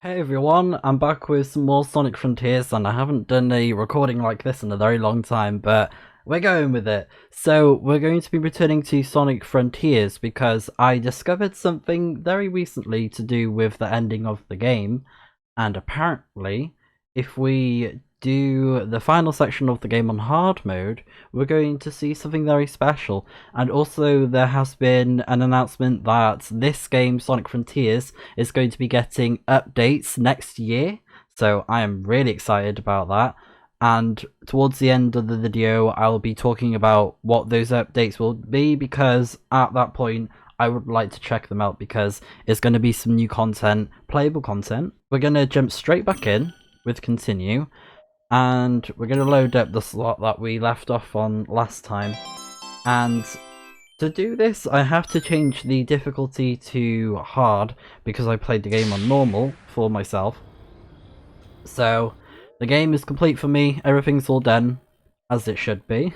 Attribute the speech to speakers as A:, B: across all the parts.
A: Hey everyone, I'm back with some more Sonic Frontiers, and I haven't done a recording like this in a very long time, but we're going with it. So we're going to be returning to Sonic Frontiers because I discovered something very recently to do with the ending of the game, and apparently if we do the final section of the game on hard mode, we're going to see something very special. And also there has been an announcement that this game, Sonic Frontiers, is going to be getting updates next year. So I am really excited about that. And towards the end of the video, I'll be talking about what those updates will be, because at that point, I would like to check them out because it's going to be some new content, playable content. We're going to jump straight back in with continue, and we're going to load up the slot that we left off on last time. And to do this, I have to change the difficulty to hard because I played the game on normal for myself. So the game is complete for me, everything's all done as it should be.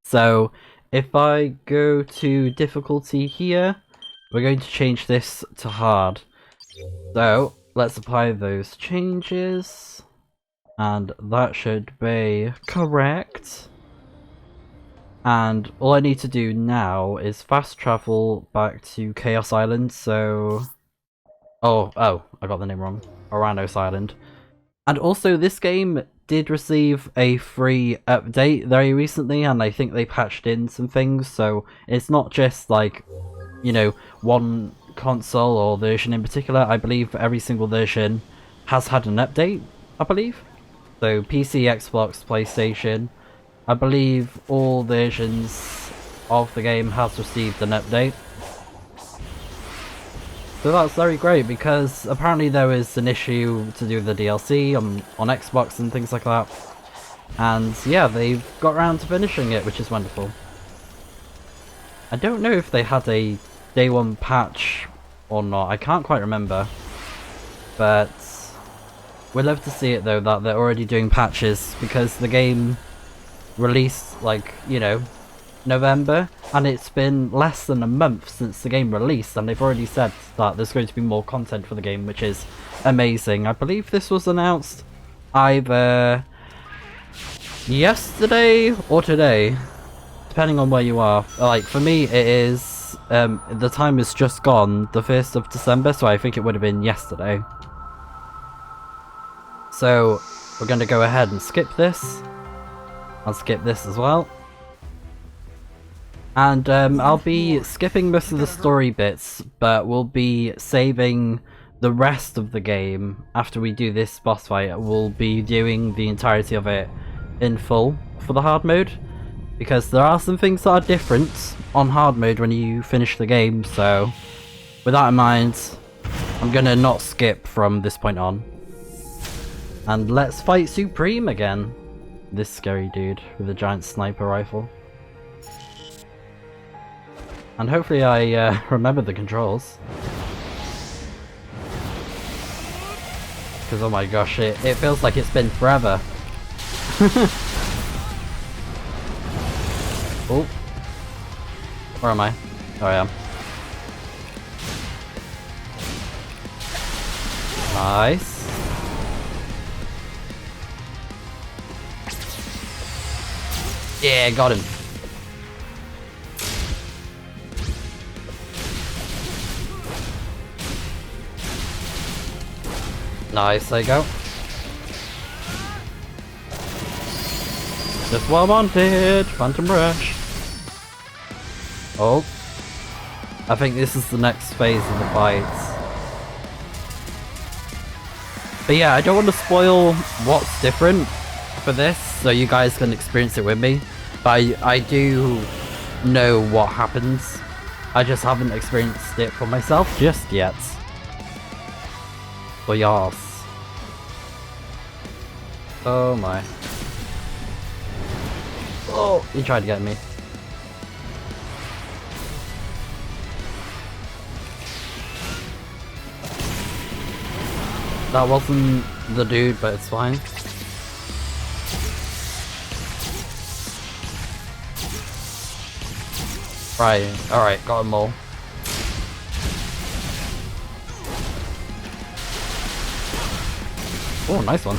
A: So if I go to difficulty here, we're going to change this to hard. So let's apply those changes, and that should be correct. And all I need to do now is fast travel back to Chaos Island, so... Oh, I got the name wrong. Oranos Island. And also, this game did receive a free update very recently, and I think they patched in some things, so it's not just like, you know, one console or version in particular. I believe every single version has had an update, I believe. So PC, Xbox, PlayStation, I believe all versions of the game has received an update. So that's very great, because apparently there was an issue to do with the DLC on Xbox and things like that. And yeah, they've got around to finishing it, which is wonderful. I don't know if they had a day one patch or not, I can't quite remember. But we'd love to see it though, that they're already doing patches, because the game released, like, you know, November, and it's been less than a month since the game released, and they've already said that there's going to be more content for the game, which is amazing. I believe this was announced either yesterday or today, depending on where you are. Like, for me it is, the time is just gone, the 1st of December, so I think it would have been yesterday. So we're going to go ahead and skip this. I'll skip this as well. And I'll be skipping most of the story bits, but we'll be saving the rest of the game after we do this boss fight. We'll be doing the entirety of it in full for the hard mode, because there are some things that are different on hard mode when you finish the game, so with that in mind, I'm gonna not skip from this point on. And let's fight Supreme again. This scary dude with a giant sniper rifle. And hopefully I remember the controls. Because oh my gosh, it feels like it's been forever. Oh. Where am I? Oh, I am. Nice. Yeah, got him. Nice, there you go. Just what I wanted! Phantom Rush! Oh. I think this is the next phase of the fights. But yeah, I don't want to spoil what's different for this, so you guys can experience it with me. But I do know what happens. I just haven't experienced it for myself just yet. Oh yas. Oh my. Oh, he tried to get me. That wasn't the dude, but it's fine. Right, alright, got them all. Oh, nice one.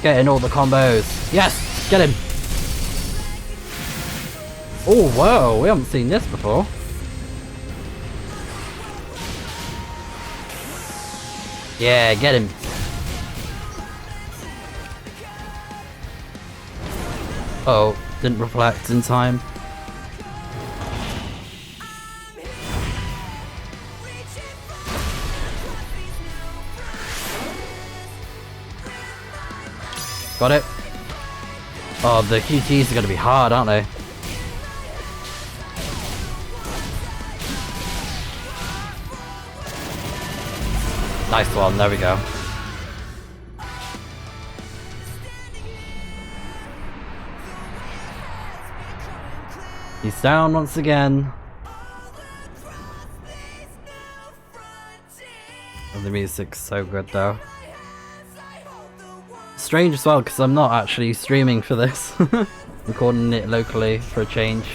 A: Getting all the combos. Yes! Get him! Oh, whoa! We haven't seen this before. Yeah, get him. Oh, didn't reflect in time. Got it. Oh, the QTs are going to be hard, aren't they? Nice one, there we go. He's down once again. Oh, the music's so good though. Strange as well, because I'm not actually streaming for this. Recording it locally for a change.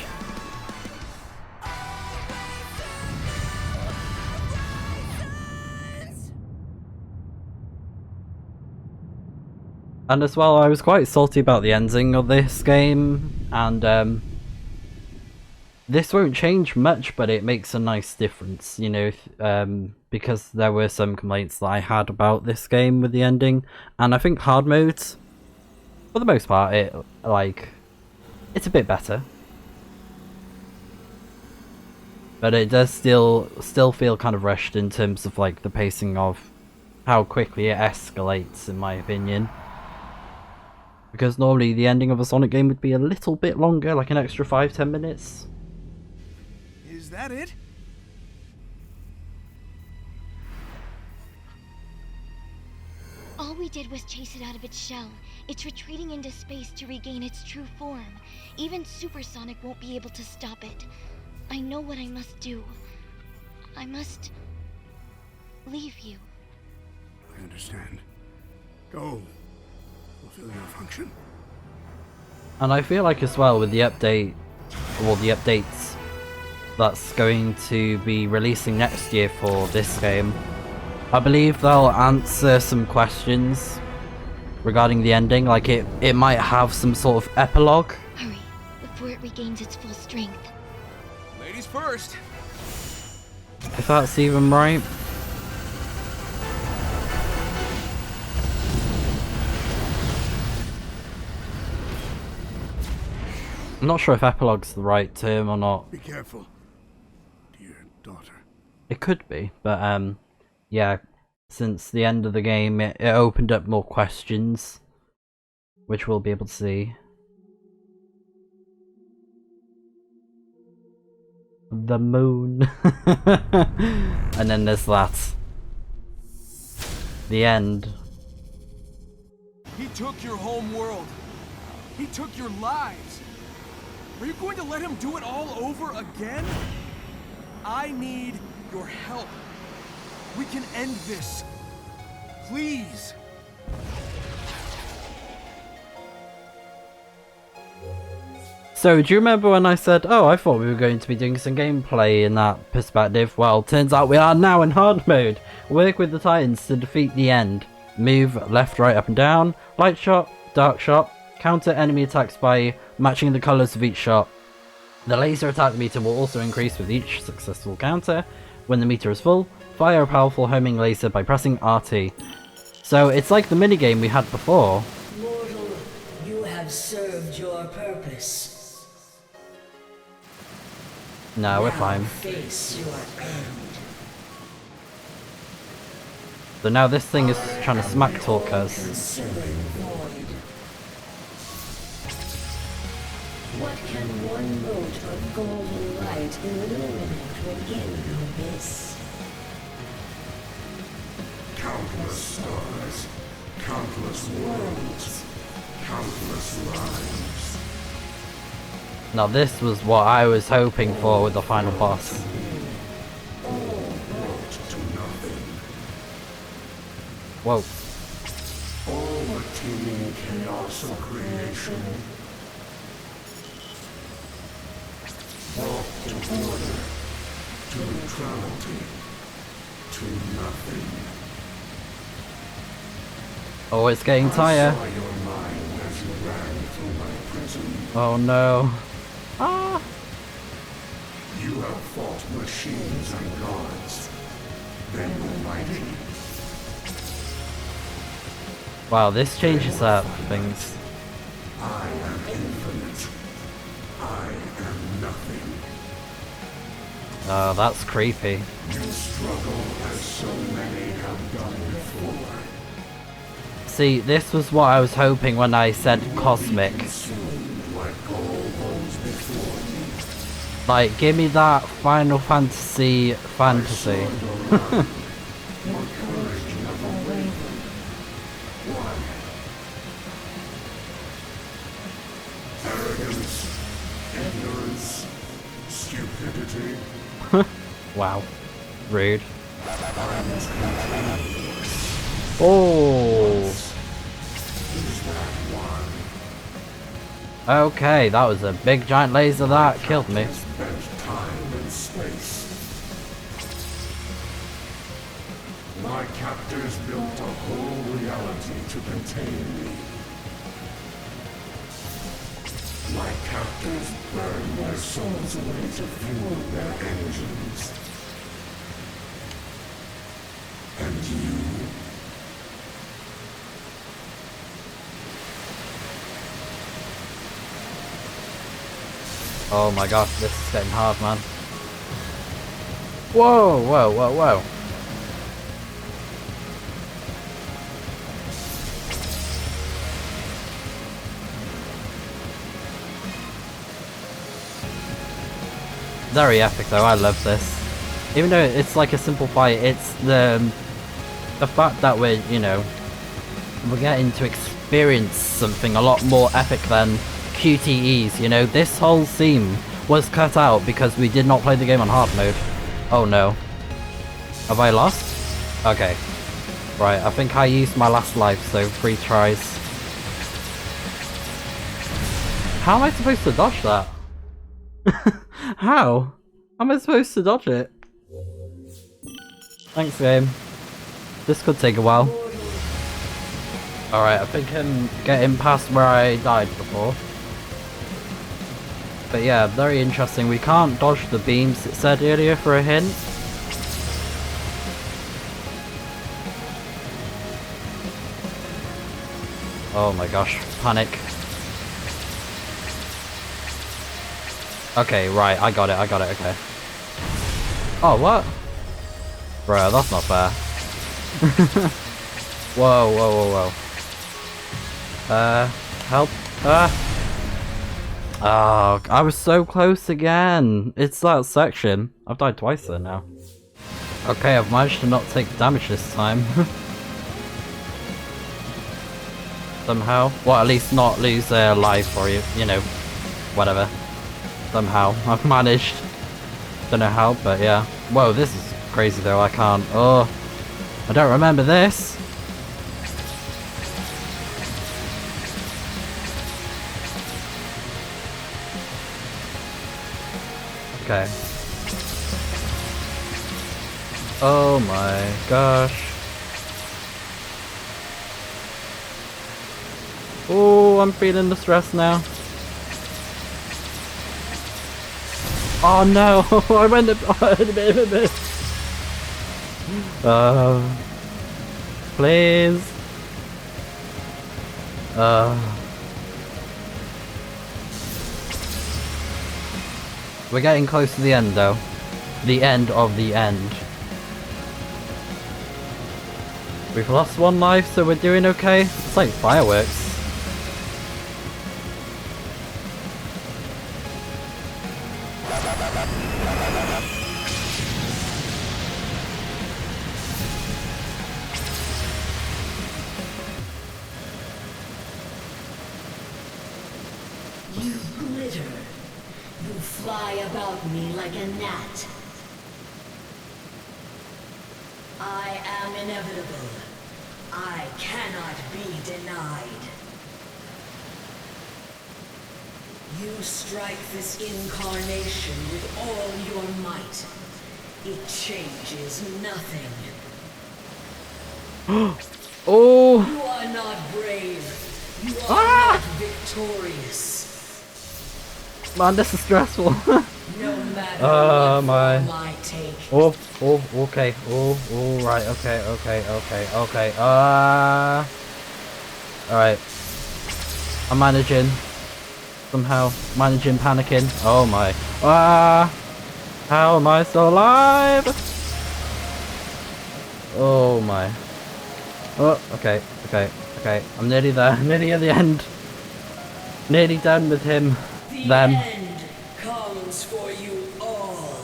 A: And as well, I was quite salty about the ending of this game, and this won't change much, but it makes a nice difference, you know, because there were some complaints that I had about this game with the ending, and I think hard modes, for the most part, it's a bit better. But it does still feel kind of rushed in terms of like the pacing of how quickly it escalates, in my opinion. Because normally the ending of a Sonic game would be a little bit longer, like an extra 5-10 minutes.
B: Is that it?
C: All we did was chase it out of its shell. It's retreating into space to regain its true form. Even Supersonic won't be able to stop it. I know what I must do. I must leave you.
B: I understand. Go. Fulfill your function.
A: And I feel like as well with the update, or the updates that's going to be releasing next year for this game, I believe they'll answer some questions regarding the ending. Like it might have some sort of epilogue.
C: Hurry, before it regains its full strength.
B: Ladies first.
A: If that's even right. I'm not sure if epilogue's the right term or not.
B: Be careful, dear daughter.
A: It could be, but yeah, since the end of the game it opened up more questions, which we'll be able to see. The moon. And then there's that. The end.
B: He took your home world. He took your lives. Are you going to let him do it all over again? I need your help. We can end this. Please.
A: So, do you remember when I said, oh, I thought we were going to be doing some gameplay in that perspective? Well, turns out we are now in hard mode. Work with the Titans to defeat the end. Move left, right, up and down. Light shot, dark shot. Counter enemy attacks by matching the colours of each shot. The laser attack meter will also increase with each successful counter. When the meter is full, fire a powerful homing laser by pressing RT. So it's like the minigame we had before.
D: Mortal, you have served your purpose.
A: No, we're fine.
D: Face your end.
A: So now this thing is trying to smack talk us.
D: Consuming void. What can one mote of golden light illuminate within the abyss?
E: Countless stars, countless worlds, countless lives.
A: Now this was what I was hoping for with the final boss.
E: All brought to nothing.
A: Whoa.
E: All the teeming chaos of creation. Brought to order, to neutrality to nothing.
A: Oh, it's getting tighter.
E: I saw your mind as you ran through my prison.
A: Oh no. Ah!
E: You have fought machines and gods. Then were mighty.
A: Wow, this changes up things.
E: I am infinite. I am nothing.
A: Oh, that's creepy.
E: You struggle as so many have done before.
A: See, this was what I was hoping when I said cosmic.
E: Consumed like all those before me.
A: Like, give me that Final Fantasy fantasy.
E: Your courage never wavered. Why? Arrogance, ignorance, stupidity.
A: Wow. Rude.
E: I must continue.
A: Oh.
E: Is that one?
A: Okay, that was a big giant laser that killed me.
E: Spent time and space. My captors built a whole reality to contain me. My captors burned their souls away to fuel their engines. And you?
A: Oh my gosh, this is getting hard, man. Whoa, whoa, whoa, whoa. Very epic though, I love this. Even though it's like a simple fight, it's the fact that we're getting to experience something a lot more epic than QTEs, you know. This whole scene was cut out because we did not play the game on hard mode. Oh no. Have I lost? Okay. Right, I think I used my last life, so 3 tries. How am I supposed to dodge that? How? How am I supposed to dodge it? Thanks, game. This could take a while. Alright, I think I'm getting past where I died before. But yeah, very interesting. We can't dodge the beams, it said earlier, for a hint. Oh my gosh, panic. Okay, right, I got it, okay. Oh, what? Bro, that's not fair. Whoa, whoa, whoa, whoa. Help. Oh, I was so close again. It's that section. I've died twice there now. Okay, I've managed to not take damage this time. Somehow. Well, at least not lose their life or, whatever. Somehow. I've managed. Don't know how, but yeah. Whoa, this is crazy though. I can't. Oh, I don't remember this. Okay. Oh my gosh. Oh, I'm feeling the stress now. Oh no, I went a bit of a miss. Please. We're getting close to the end though. The end of the end. We've lost 1 life, so we're doing okay. It's like fireworks.
D: You glitter. You fly about me like a gnat. I am inevitable. I cannot be denied. You strike this incarnation with all your might. It changes nothing.
A: Oh!
D: You are not brave. You are not victorious.
A: Man, this is stressful.
D: No matter
A: Oh
D: what
A: my.
D: form I take.
A: Oh, okay. Oh, right, okay. Alright. I'm managing. Somehow. Managing panicking. Oh my. How am I still alive? Oh my. Oh, okay. I'm nearly there. Nearly at the end. Nearly done with him.
D: The
A: Them.
D: end comes for you all.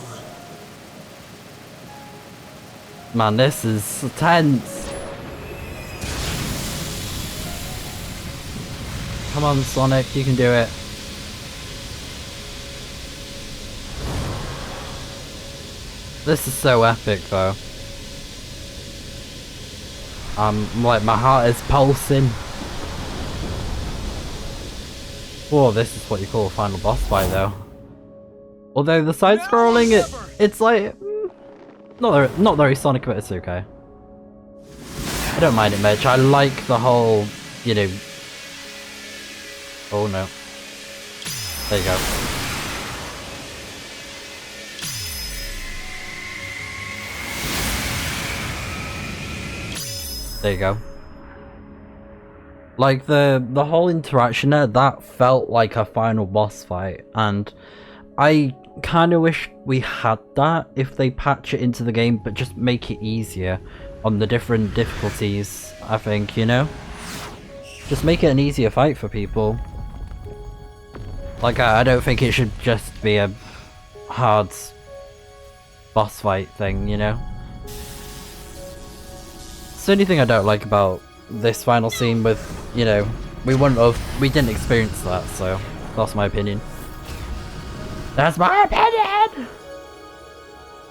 A: Man, this is tense. Come on, Sonic, you can do it. This is so epic, though. Like, my heart is pulsing. Oh, this is what you call a final boss fight, though. Although the side-scrolling, it's like not very Sonic, but it's okay. I don't mind it much. I like the whole, you know. Oh no. There you go. There you go. Like the whole interaction there, that felt like a final boss fight, and I kind of wish we had that if they patch it into the game, but just make it easier on the different difficulties, I think, you know? Just make it an easier fight for people. Like, I don't think it should just be a hard boss fight thing, you know? It's the only thing I don't like about this final scene with, you know, we didn't experience that, so that's my opinion. That's my opinion!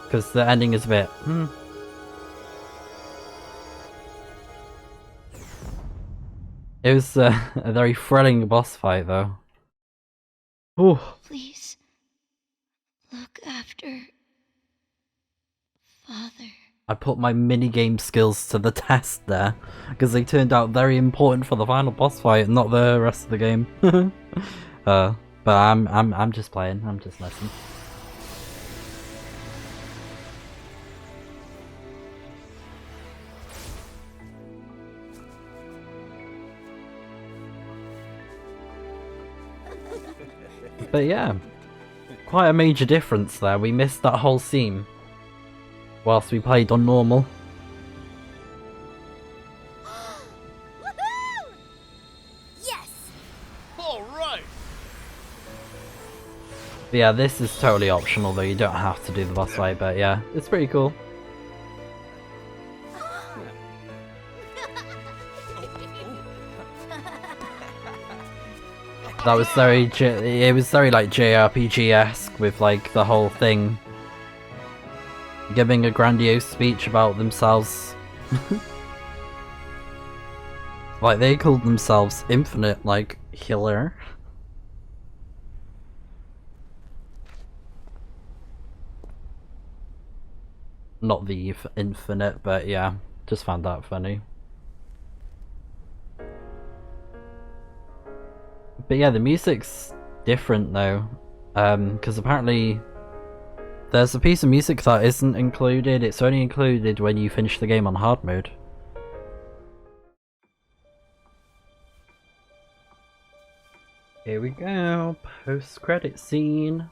A: Because the ending is a bit, It was a very thrilling boss fight, though. Ooh.
C: Please, look after Father.
A: I put my minigame skills to the test there, because they turned out very important for the final boss fight, not the rest of the game. But I'm just playing. I'm just listening. But yeah, quite a major difference there. We missed that whole scene whilst we played on normal.
F: Woohoo! Yes!
B: All right.
A: But yeah, this is totally optional though. You don't have to do the boss fight, but yeah, it's pretty cool. That was very, it was very like JRPG-esque with like the whole thing. Giving a grandiose speech about themselves. Like they called themselves Infinite, like, healer. Not the Infinite, but yeah, just found that funny. But yeah, the music's different though, because apparently there's a piece of music that isn't included. It's only included when you finish the game on hard mode. Here we go, post-credit scene.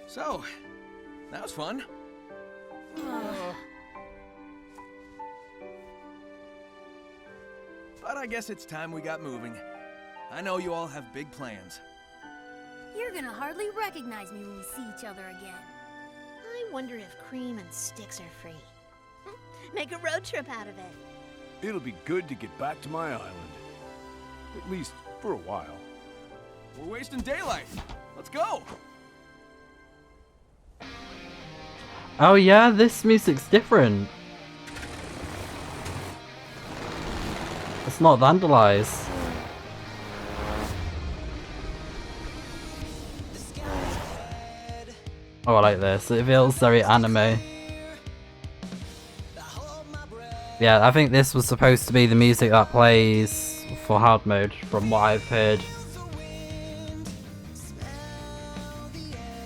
B: So, that was fun. But I guess it's time we got moving. I know you all have big plans.
F: You're gonna hardly recognize me when we see each other again.
G: I wonder if Cream and Sticks are free. Make a road trip out of it.
H: It'll be good to get back to my island. At least for a while.
B: We're wasting daylight. Let's go.
A: Oh yeah, this music's different. It's not vandalized. Oh, I like this. It feels very anime. Yeah, I think this was supposed to be the music that plays for hard mode, from what I've heard.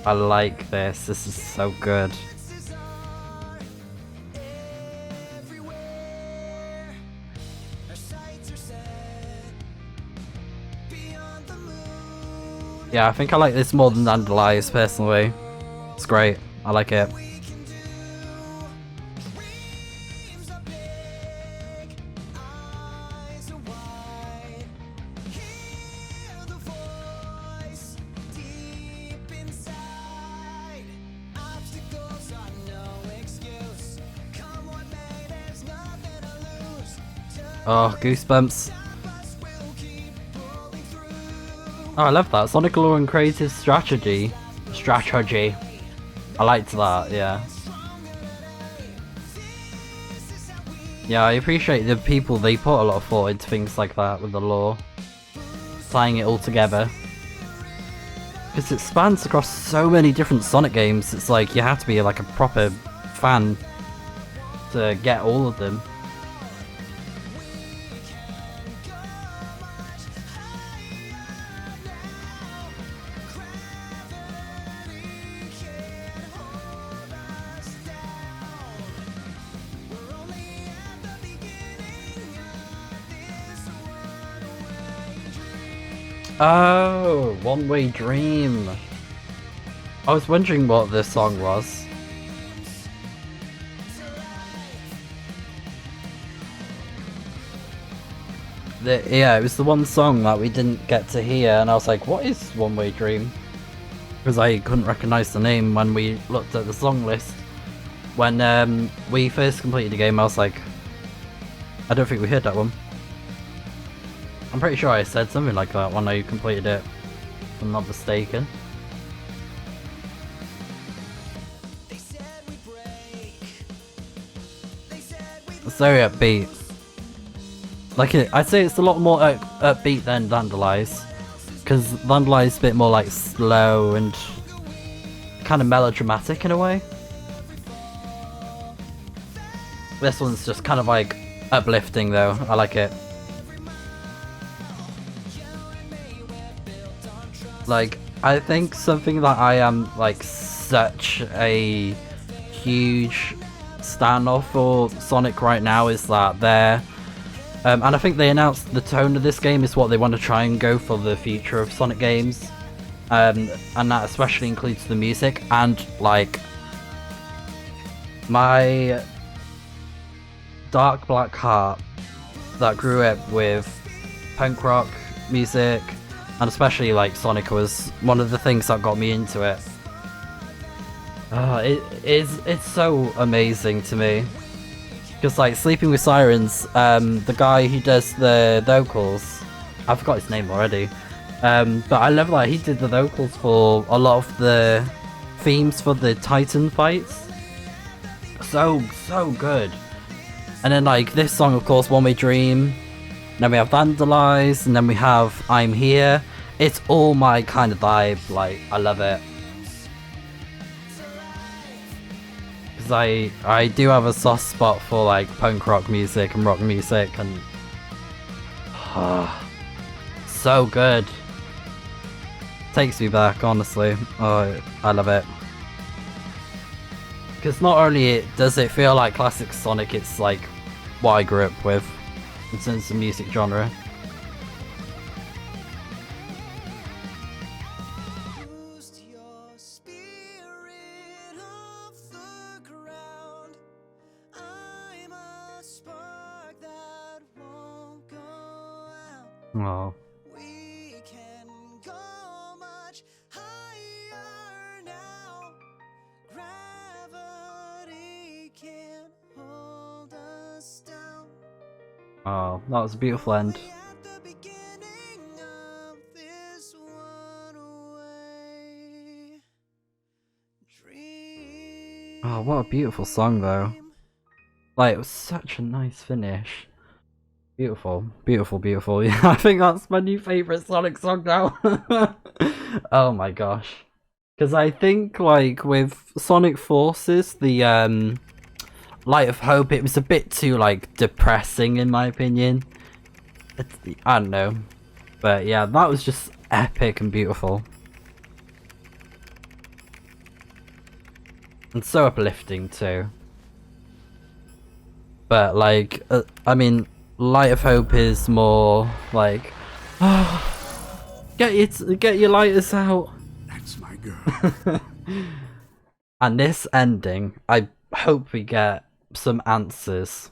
A: I like this. This is so good. Yeah, I think I like this more than Dandelions personally. It's great. I like it. Oh, goosebumps. Oh, I love that. Sonic Lore and Creative Strategy. I liked that, yeah. Yeah, I appreciate the people, they put a lot of thought into things like that with the lore. Tying it all together. Because it spans across so many different Sonic games, it's like you have to be like a proper fan to get all of them. Oh, One Way Dream. I was wondering what this song was. Yeah, it was the one song that we didn't get to hear, and I was like, what is One Way Dream? Because I couldn't recognise the name when we looked at the song list. When we first completed the game, I was like, I don't think we heard that one. I'm pretty sure I said something like that when I completed it, if I'm not mistaken. It's very upbeat. Like, I'd say it's a lot more upbeat than Dandelions, because Dandelions is a bit more like slow and kind of melodramatic in a way. This one's just kind of like uplifting though, I like it. Like, I think something that I am like such a huge stan of for Sonic right now is that they're and I think they announced the tone of this game is what they want to try and go for the future of Sonic games, and that especially includes the music. And like, my dark black heart that grew up with punk rock music, and especially like Sonic, was one of the things that got me into it. It's so amazing to me. Because like Sleeping with Sirens, the guy who does the vocals, I forgot his name already, but I love that he did the vocals for a lot of the themes for the Titan fights. So good. And then like this song, of course, One Way Dream. Then we have Vandalize, and then we have I'm Here. It's all my kind of vibe. Like, I love it. Because I do have a soft spot for like punk rock music and rock music, and so good. Takes me back, honestly. Oh, I love it. Because not only does it feel like classic Sonic, it's like what I grew up with in terms of music genre. Oh. We can go much higher now. Gravity can't hold us down. Oh, that was a beautiful end. Oh, what a beautiful song though. Like, it was such a nice finish. Beautiful, beautiful, beautiful. Yeah, I think that's my new favourite Sonic song now. Oh my gosh. Because I think, like, with Sonic Forces, the Light of Hope, it was a bit too, like, depressing in my opinion. I don't know. But yeah, that was just epic and beautiful. And so uplifting too. But like, I mean, Light of Hope is more like, get your lighters out.
E: That's my girl.
A: And this ending, I hope we get some answers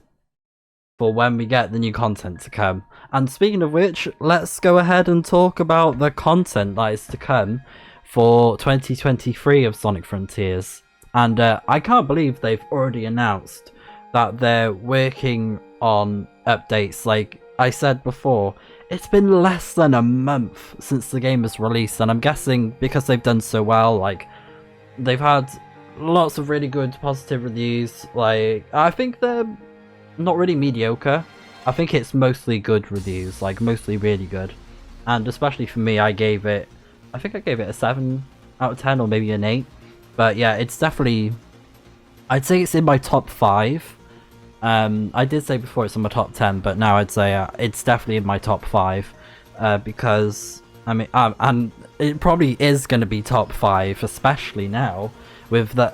A: for when we get the new content to come. And speaking of which, let's go ahead and talk about the content that is to come for 2023 of Sonic Frontiers. And I can't believe they've already announced that they're working on updates. Like I said before, it's been less than a month since the game was released, and I'm guessing because they've done so well, like, they've had lots of really good positive reviews. Like, I think they're not really mediocre. I think it's mostly good reviews, like mostly really good. And especially for me, I think I gave it a 7 out of 10 or maybe an 8. But yeah, it's definitely, I'd say it's in my top 5. I did say before it's in my top 10, but now I'd say it's definitely in my top 5. Because, I mean, and it probably is going to be top 5, especially now with the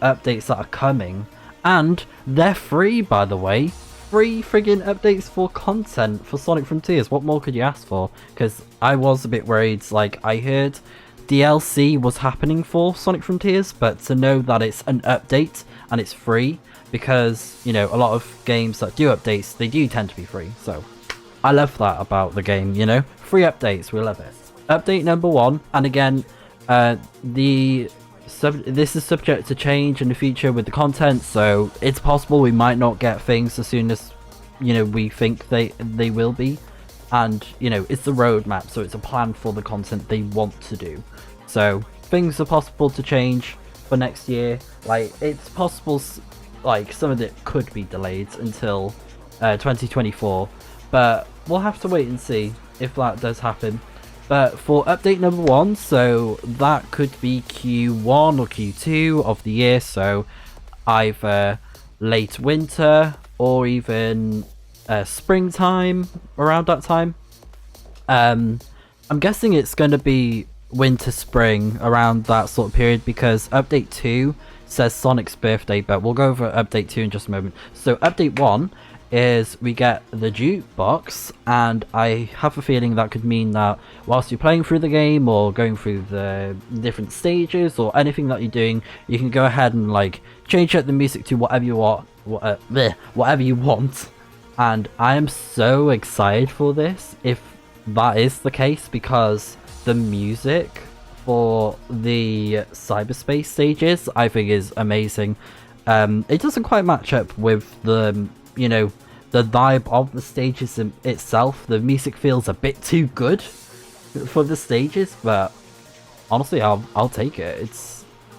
A: updates that are coming. And they're free, by the way. Free friggin' updates for content for Sonic Frontiers. What more could you ask for? Because I was a bit worried. Like, I heard DLC was happening for Sonic Frontiers, but to know that it's an update and it's free, because, you know, a lot of games that do updates, they do tend to be free. So I love that about the game, you know? Free updates, we love it. Update number 1, and again, this is subject to change in the future with the content, so it's possible we might not get things as soon as, you know, we think they will be. And, you know, it's the roadmap, so it's a plan for the content they want to do. So things are possible to change for next year. Like, it's possible, like, some of it could be delayed until 2024, but we'll have to wait and see if that does happen. But for update number 1, so that could be Q1 or Q2 of the year, so either late winter or even springtime, around that time. I'm guessing it's going to be winter, spring, around that sort of period, because update 2 says Sonic's birthday, but we'll go over update 2 in just a moment. So update 1 is we get the jukebox, and I have a feeling that could mean that whilst you're playing through the game or going through the different stages or anything that you're doing, you can go ahead and like change up the music to whatever you want, whatever you want. And I am so excited for this if that is the case, because the music for the cyberspace stages I think is amazing. It doesn't quite match up with the, you know, the vibe of the stages itself. The music feels a bit too good for the stages, but honestly, I'll take it.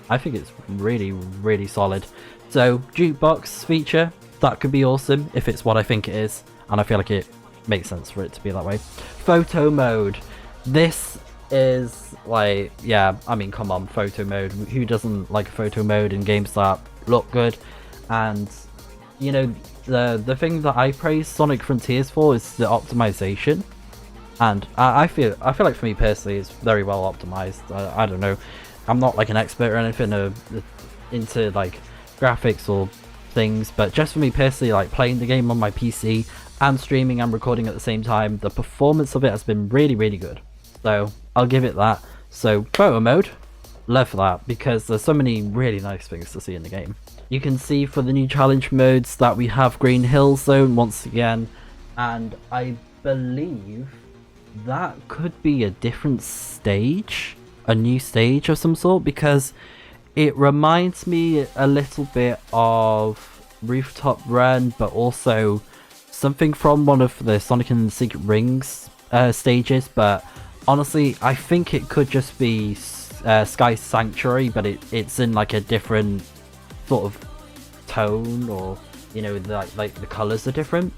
A: I think it's really, really solid. So jukebox feature, that could be awesome if it's what I think it is, and I feel like it makes sense for it to be that way. Photo mode. This is like, yeah, I mean, come on, photo mode. Who doesn't like photo mode in games that look good? And, you know, the thing that I praise Sonic Frontiers for is the optimization. And I feel like for me personally, it's very well optimized. I don't know, I'm not like an expert or anything into like graphics or things, but just for me personally, like playing the game on my PC and streaming and recording at the same time, the performance of it has been really, really good. So I'll give it that. So photo mode, love that, because there's so many really nice things to see in the game. You can see for the new challenge modes that we have Green Hill Zone once again, and I believe that could be a different stage, a new stage of some sort, because it reminds me a little bit of Rooftop Run, but also something from one of the Sonic and the Secret Rings stages. But honestly, I think it could just be Sky Sanctuary, but it's in like a different sort of tone, or, you know, like the colors are different.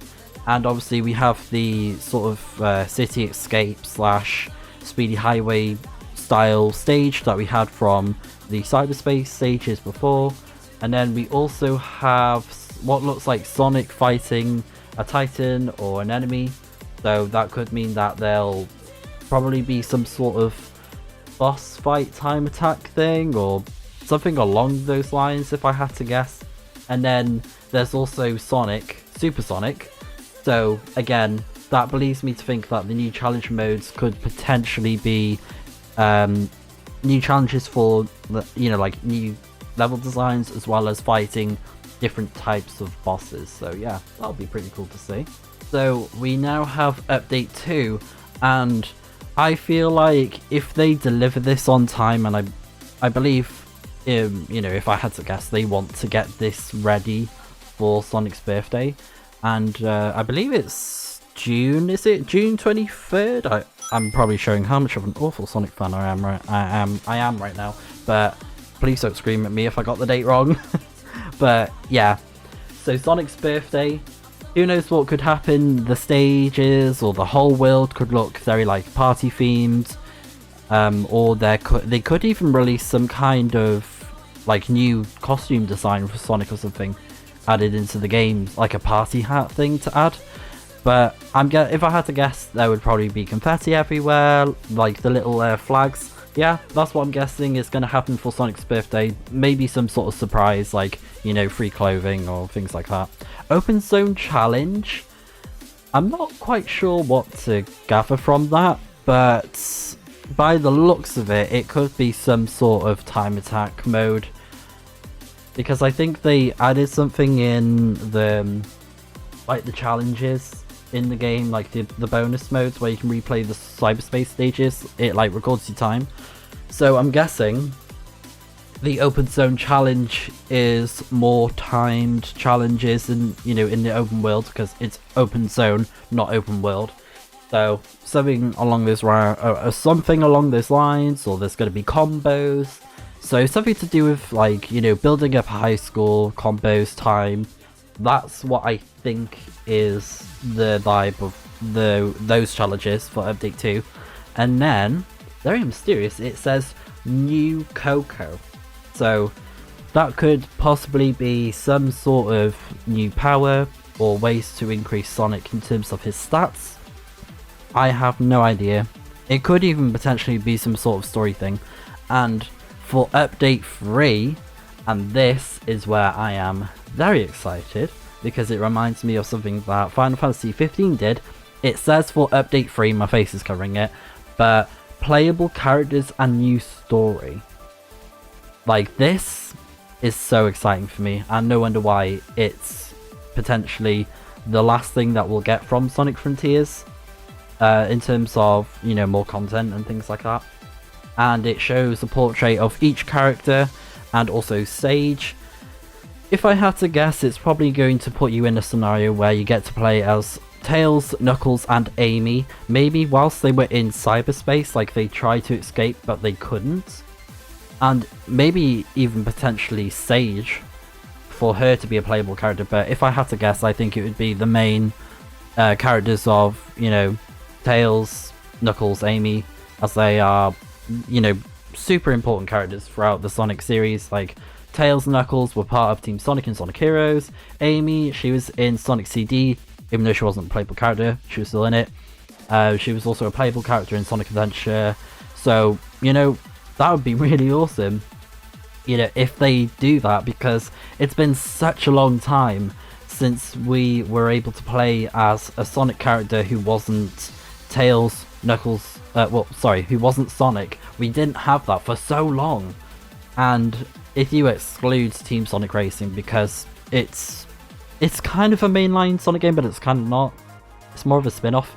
A: And obviously we have the sort of city escape / speedy highway style stage that we had from the cyberspace stages before. And then we also have what looks like Sonic fighting a Titan or an enemy. So that could mean that there'll probably be some sort of boss fight time attack thing or something along those lines if I had to guess. And then there's also Sonic, Super Sonic. So again, that leads me to think that the new challenge modes could potentially be new challenges for, you know, like new level designs as well as fighting different types of bosses. So yeah, that'll be pretty cool to see. So we now have update 2, and I feel like if they deliver this on time, and I believe, you know, if I had to guess, they want to get this ready for Sonic's birthday, and I believe it's June. Is it June 23rd? I'm probably showing how much of an awful Sonic fan I am right now, but please don't scream at me if I got the date wrong. But yeah, so Sonic's birthday. Who knows what could happen? The stages or the whole world could look very like party themed, or they could even release some kind of like new costume design for Sonic or something added into the game, like a party hat thing to add. But if I had to guess, there would probably be confetti everywhere, like the little flags. Yeah, that's what I'm guessing is going to happen for Sonic's birthday. Maybe some sort of surprise, like, you know, free clothing or things like that. Open Zone Challenge. I'm not quite sure what to gather from that, but by the looks of it, it could be some sort of time attack mode. Because I think they added something in the, like, the challenges in the game, like the bonus modes where you can replay the cyberspace stages. It like records your time. So I'm guessing the Open Zone Challenge is more timed challenges in, you know, in the open world, because it's open zone, not open world. So something along those lines, or there's going to be combos. So something to do with, like, you know, building up a high score, combos, time. That's what I think is the vibe of those challenges for update 2. And then, very mysterious, it says new Coco. So that could possibly be some sort of new power or ways to increase Sonic in terms of his stats. I have no idea. It could even potentially be some sort of story thing. And for update 3, and this is where I am very excited, because it reminds me of something that Final Fantasy 15 did. It says for update 3, my face is covering it, but playable characters and new story. Like, this is so exciting for me, and no wonder why it's potentially the last thing that we'll get from Sonic Frontiers in terms of, you know, more content and things like that. And it shows a portrait of each character and also Sage. If I had to guess, it's probably going to put you in a scenario where you get to play as Tails, Knuckles and Amy, maybe whilst they were in cyberspace, like they tried to escape but they couldn't. And maybe even potentially Sage, for her to be a playable character. But if I had to guess, I think it would be the main characters of, you know, Tails, Knuckles, Amy, as they are, you know, super important characters throughout the Sonic series. Like, Tails and Knuckles were part of Team Sonic and Sonic Heroes. Amy, she was in Sonic CD, even though she wasn't a playable character, she was still in it. She was also a playable character in Sonic Adventure. So, you know, that would be really awesome, you know, if they do that, because it's been such a long time since we were able to play as a Sonic character who wasn't Tails, Knuckles, who wasn't Sonic. We didn't have that for so long. And if you exclude Team Sonic Racing, because it's kind of a mainline Sonic game, but it's kind of not. It's more of a spin-off.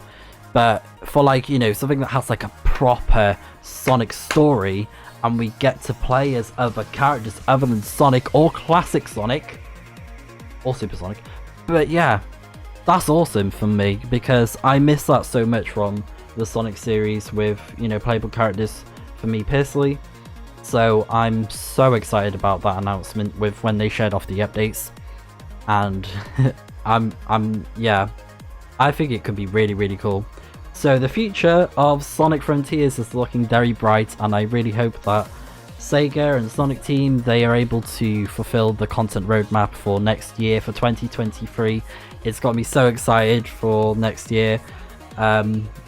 A: But for, like, you know, something that has like a proper Sonic story, and we get to play as other characters other than Sonic or Classic Sonic or Super Sonic. But yeah, that's awesome for me, because I miss that so much from the Sonic series with, you know, playable characters for me personally. So I'm so excited about that announcement with when they shared off the updates. And yeah, I think it could be really, really cool So the future of Sonic Frontiers is looking very bright, and I really hope that Sega and Sonic Team, they are able to fulfill the content roadmap for next year, for 2023. It's got me so excited for next year,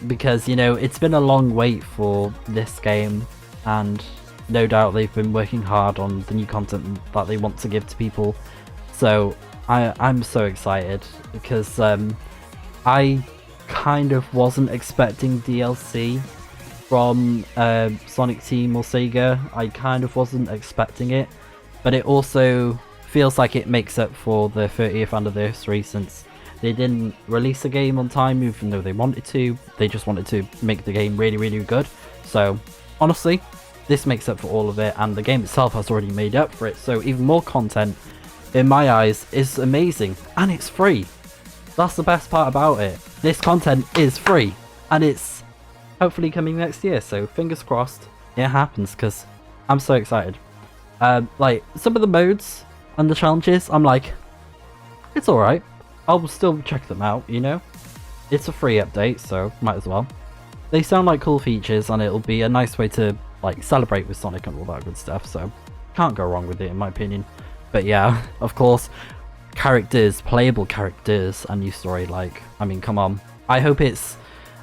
A: because, you know, it's been a long wait for this game, and no doubt they've been working hard on the new content that they want to give to people. So I'm so excited, because I kind of wasn't expecting DLC from Sonic Team or Sega. I kind of wasn't expecting it, but it also feels like it makes up for the 30th anniversary, since they didn't release a game on time even though they wanted to. They just wanted to make the game really, really good. So honestly, this makes up for all of it, and the game itself has already made up for it, so even more content in my eyes is amazing, and it's free. That's the best part about it. This content is free, and it's hopefully coming next year, so fingers crossed it happens, because I'm so excited. Like, some of the modes and the challenges, I'm like, it's alright. I'll still check them out, you know? It's a free update, so might as well. They sound like cool features, and it'll be a nice way to, like, celebrate with Sonic and all that good stuff, so can't go wrong with it in my opinion. But yeah, of course, characters, playable characters, and new story, like, I mean, come on. I hope it's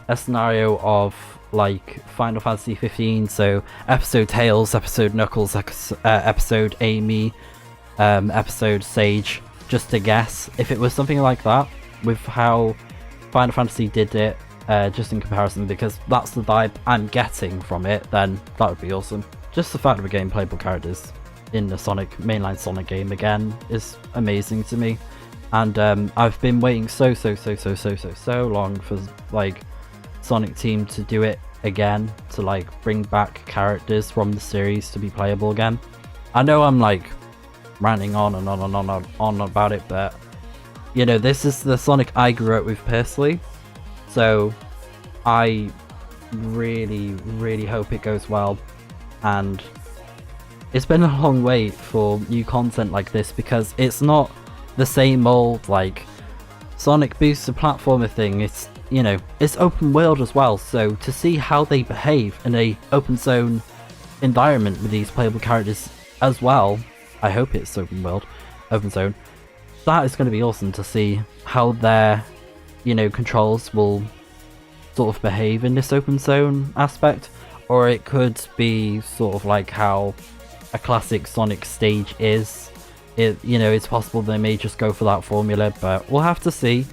A: a scenario of, like, Final Fantasy 15, so episode Tails, episode Knuckles, episode Amy, episode Sage, just to guess. If it was something like that, with how Final Fantasy did it, just in comparison, because that's the vibe I'm getting from it, then that would be awesome. Just the fact of getting playable characters in the mainline Sonic game again is amazing to me, and I've been waiting so long for, like, Sonic Team to do it again, to, like, bring back characters from the series to be playable again. I know I'm, like, ranting on and on about it, but, you know, this is the Sonic I grew up with personally, so I really hope it goes well. And it's been a long wait for new content like this, because it's not the same old, like, Sonic boosted platformer thing. It's, you know, it's open world as well, so to see how they behave in a open zone environment with these playable characters as well, I hope it's open world, open zone, that is going to be awesome to see how their, you know, controls will sort of behave in this open zone aspect. Or it could be sort of like how a classic Sonic stage is. It, you know, it's possible they may just go for that formula, but we'll have to see.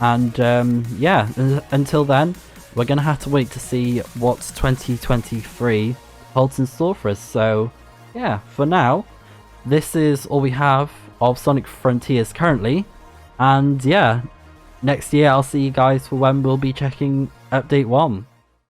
A: And yeah, until then, we're gonna have to wait to see what 2023 holds in store for us. So yeah, for now, this is all we have of Sonic Frontiers currently. And yeah, next year I'll see you guys for when we'll be checking update 1.